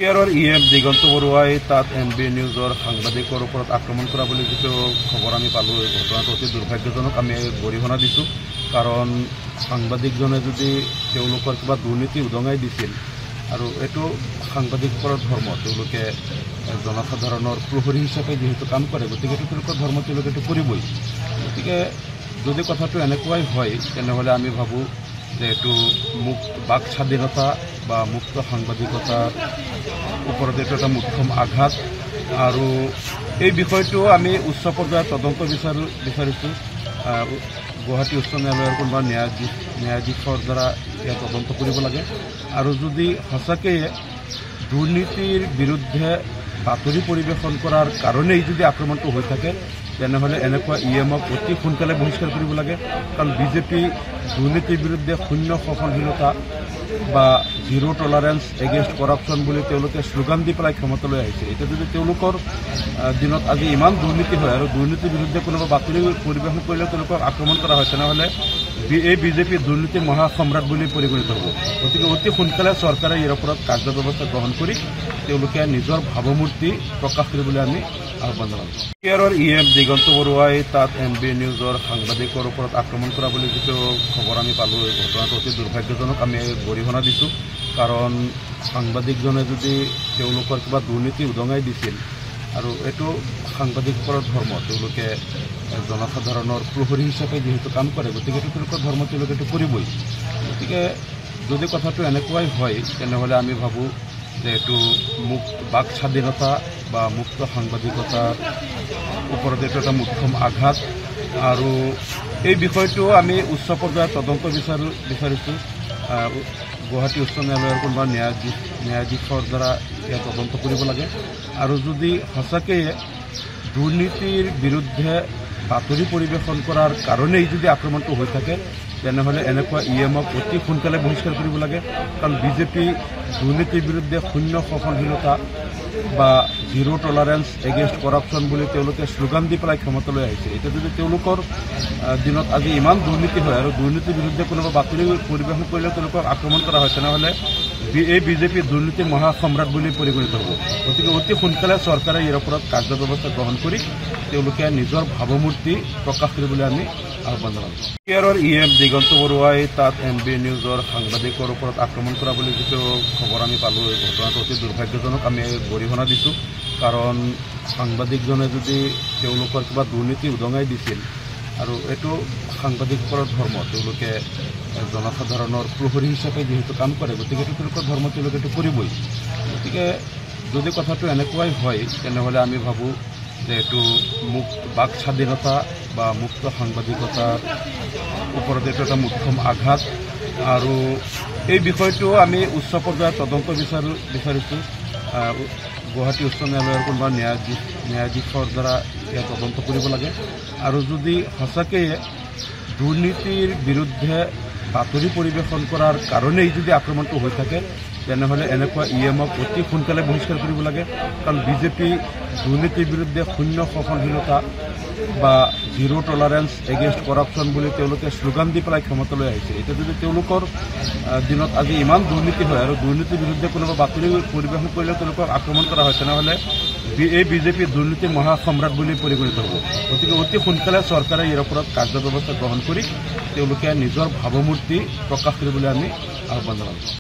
কেয়াৰৰ দিগন্ত বৰুৱাই তাত এনবি নিউজৰ সাংবাদিকৰ ওপৰত আক্ৰমণ কৰা বুলি যিটো খবৰ আমি পালোঁ, এই ঘটনাটো অতি দুৰ্ভাগ্যজনক। আমি গৰিহণা দিছোঁ, কাৰণ সাংবাদিকজনে যদি তেওঁলোকৰ কিবা দুৰ্নীতি উদঙাই দিছিল, আৰু এইটো সাংবাদিকৰ ধৰ্ম, তেওঁলোকে জনসাধাৰণৰ প্ৰহৰী হিচাপে যিহেতু কাম কৰে, গতিকে এইটো তেওঁলোকৰ ধৰ্ম, তেওঁলোকে এইটো কৰিবই। গতিকে যদি কথাটো এনেকুৱাই হয়, তেনেহ'লে আমি ভাবোঁ যে এইটো বাক স্বাধীনতা বা মুক্ত সাংবাদিকতাৰ ওপৰত এইটো এটা মুখ্যম আঘাত। আৰু এই বিষয়টো আমি উচ্চ পৰ্যায়ৰ তদন্ত বিচাৰিছোঁ। গুৱাহাটী উচ্চ ন্যায়ালয়ৰ কোনোবা ন্যায়াধীশৰ দ্বাৰা ইয়াত তদন্ত কৰিব লাগে। আৰু যদি সঁচাকৈয়ে দুৰ্নীতিৰ বিৰুদ্ধে বাতৰি পৰিৱেশন কৰাৰ কাৰণেই যদি আক্ৰমণটো হৈ থাকে, তেনেহ'লে এনেকুৱা ইএমক অতি সোনকালে বহিষ্কাৰ কৰিব লাগে। কাৰণ বিজেপি দুৰ্নীতিৰ বিৰুদ্ধে শূন্য সহনশীলতা বা জিৰ' টলাৰেঞ্চ এগেইনষ্ট কৰাপশ্যন বুলি তেওঁলোকে শ্লোগান দি পেলাই ক্ষমতালৈ আহিছে। এতিয়া যদি তেওঁলোকৰ দিনত আজি ইমান দুৰ্নীতি হয় আৰু দুৰ্নীতিৰ বিৰুদ্ধে কোনোবা বাতৰি পৰিৱেশন কৰিলে তেওঁলোকক আক্ৰমণ কৰা হয়, তেনেহ'লে এই বিজেপি দুৰ্নীতিৰ মহাসম্ৰাট বুলি পৰিগণিত হ'ব। গতিকে অতি সোনকালে চৰকাৰে ইয়াৰ ওপৰত কাৰ্যব্যৱস্থা গ্ৰহণ কৰি তেওঁলোকে নিজৰ ভাৱমূৰ্তি প্ৰকাশ কৰিবলৈ আমি আহ্বান জনাইছোঁ। কেয়াৰৰ দিগন্ত বৰুৱাই তাত এনবি নিউজৰ সাংবাদিকৰ ওপৰত আক্ৰমণ কৰা বুলি যিটো খবৰ আমি পালোঁ, এই ঘটনাটো অতি দুৰ্ভাগ্যজনক। আমি গৰিহণা দিছোঁ, কাৰণ সাংবাদিকজনে যদি তেওঁলোকৰ কিবা দুৰ্নীতি উদঙাই দিছিল, আৰু এইটো সাংবাদিকৰ ধৰ্ম, তেওঁলোকে জনসাধাৰণৰ প্ৰহৰী হিচাপে যিহেতু কাম কৰে, গতিকে এইটো তেওঁলোকৰ ধৰ্ম, তেওঁলোকে এইটো কৰিবই। গতিকে যদি কথাটো এনেকুৱাই হয়, তেনেহ'লে আমি ভাবোঁ যে এইটো বাক স্বাধীনতা বা মুক্ত সাংবাদিকতাৰ ওপৰত এইটো এটা মুখ্যম আঘাত। আৰু এই বিষয়টো আমি উচ্চ পৰ্যায়ৰ তদন্ত বিচাৰিছোঁ। গুৱাহাটী উচ্চ ন্যায়ালয়ৰ কোনোবা ন্যায়াধীশৰ দ্বাৰা ইয়াত তদন্ত কৰিব লাগে। আৰু যদি সঁচাকৈয়ে দুৰ্নীতিৰ বিৰুদ্ধে বাতৰি পৰিৱেশন কৰাৰ কাৰণেই যদি আক্ৰমণটো হৈ থাকে, তেনেহ'লে এনেকুৱা ইএমক অতি সোনকালে বহিষ্কাৰ কৰিব লাগে। কাৰণ বিজেপি দুৰ্নীতিৰ বিৰুদ্ধে শূন্য সহনশীলতা বা জিৰ' টলাৰেঞ্চ এগেইনষ্ট কৰাপশ্যন বুলি তেওঁলোকে শ্লোগান দি পেলাই ক্ষমতালৈ আহিছে। এতিয়া যদি তেওঁলোকৰ দিনত আজি ইমান দুৰ্নীতি হয় আৰু দুৰ্নীতিৰ বিৰুদ্ধে কোনোবা বাতৰি পৰিৱেশন কৰিলে তেওঁলোকক আক্ৰমণ কৰা হয়, তেনেহ'লে এই বিজেপি দুৰ্নীতিৰ মহাসম্ৰাট বুলি পৰিগণিত হ'ব। গতিকে অতি সোনকালে চৰকাৰে ইয়াৰ ওপৰত কাৰ্যব্যৱস্থা গ্ৰহণ কৰি তেওঁলোকে নিজৰ ভাৱমূৰ্তি প্ৰকাশ কৰিবলৈ আমি আহ্বান জনাইছোঁ। কেয়াৰৰ দিগন্ত বৰুৱাই তাত এনবি নিউজৰ সাংবাদিকৰ ওপৰত আক্ৰমণ কৰা বুলি যিটো খবৰ আমি পালোঁ, এই ঘটনাটো অতি দুৰ্ভাগ্যজনক। আমি গৰিহণা দিছোঁ, কাৰণ সাংবাদিকজনে যদি তেওঁলোকৰ কিবা দুৰ্নীতি উদঙাই দিছিল, আৰু এইটো সাংবাদিকৰ ধৰ্ম, তেওঁলোকে জনসাধাৰণৰ প্ৰহৰী হিচাপে যিহেতু কাম কৰে, গতিকে এইটো তেওঁলোকৰ ধৰ্ম, তেওঁলোকে এইটো কৰিবই। গতিকে যদি কথাটো এনেকুৱাই হয়, তেনেহ'লে আমি ভাবোঁ যে এইটো বাক স্বাধীনতা বা মুক্ত সাংবাদিকতাৰ ওপৰত এইটো এটা মুখ্যম আঘাত। আৰু এই বিষয়টো আমি উচ্চ পৰ্যায়ৰ তদন্ত বিচাৰিছোঁ। গুৱাহাটী উচ্চ ন্যায়ালয়ৰ কোনোবা ন্যায়াধীশৰ দ্বাৰা ইয়াত তদন্ত কৰিব লাগে। আৰু যদি সঁচাকৈয়ে দুৰ্নীতিৰ বিৰুদ্ধে বাতৰি পৰিৱেশন কৰাৰ কাৰণেই যদি আক্ৰমণটো হৈ থাকে, তেনেহ'লে এনেকুৱা ইএমক অতি সোনকালে বহিষ্কাৰ কৰিব লাগে। কাৰণ বিজেপি দুৰ্নীতিৰ বিৰুদ্ধে শূন্য সহনশীলতা বা জিৰ' টলাৰেঞ্চ এগেইনষ্ট কৰাপশ্যন বুলি তেওঁলোকে শ্লোগান দি পেলাই ক্ষমতালৈ আহিছে। এতিয়া যদি তেওঁলোকৰ দিনত আজি ইমান দুৰ্নীতি হয় আৰু দুৰ্নীতিৰ বিৰুদ্ধে কোনোবা বাতৰি পৰিৱেশন কৰিলে তেওঁলোকক আক্ৰমণ কৰা হয়, তেনেহ'লে এই বিজেপি দুৰ্নীতিৰ মহাসম্ৰাট বুলি পৰিগণিত হ'ব। গতিকে অতি সোনকালে চৰকাৰে ইয়াৰ ওপৰত কাৰ্যব্যৱস্থা গ্ৰহণ কৰি তেওঁলোকে নিজৰ ভাৱমূৰ্তি প্ৰকাশ কৰিবলৈ আমি আহ্বান জনাইছোঁ।